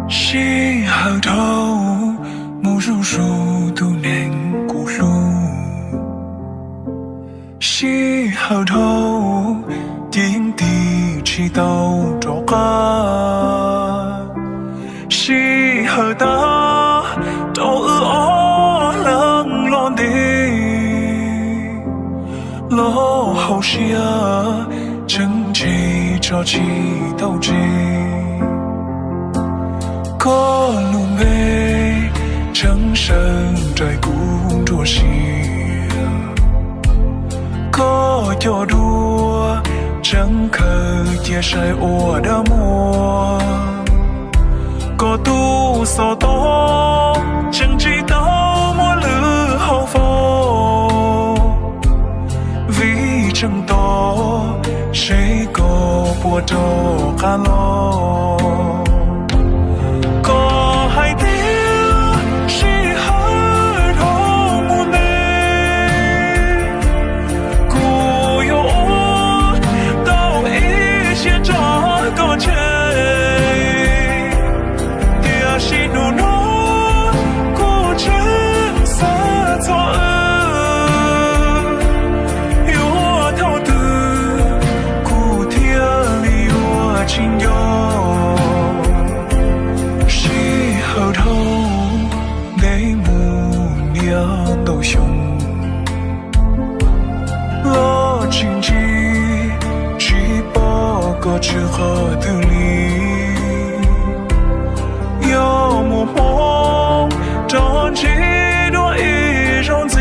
西河头，木树树都能古路。西河头，天地起都着个。西河大，都哦冷落地，落后些，正气着起都知。可路梅，正身在古着西，可叫多，正可接晒我的魔，可都所多，正知道我路后风，为正多，谁个不着干咯？都凶，落经济只报个之后的里，要么梦着几多一种子，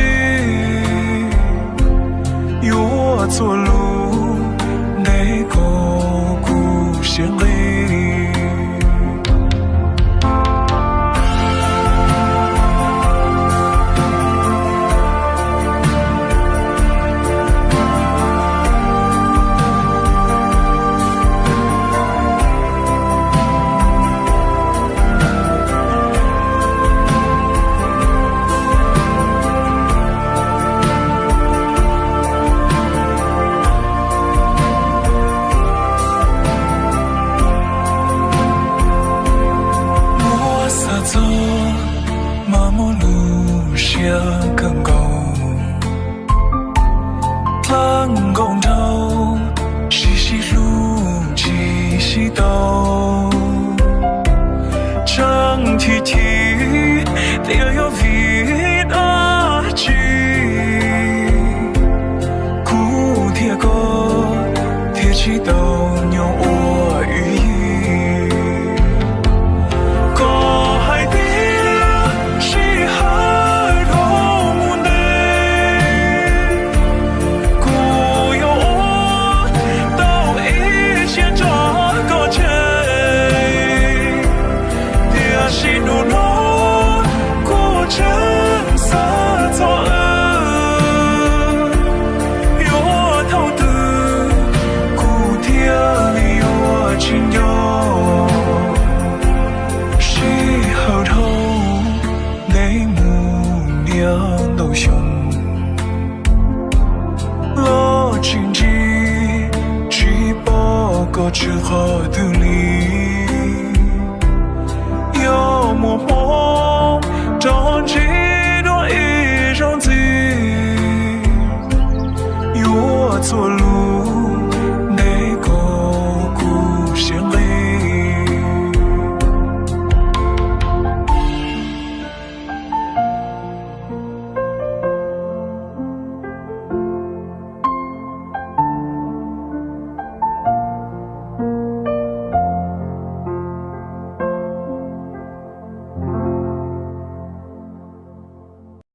有错路那个故乡里。马木路下更高，tan公头，西西路七西斗，张提提，也有为大局，古铁哥，铁起斗牛我语意。都凶，落经济只报个之后的里。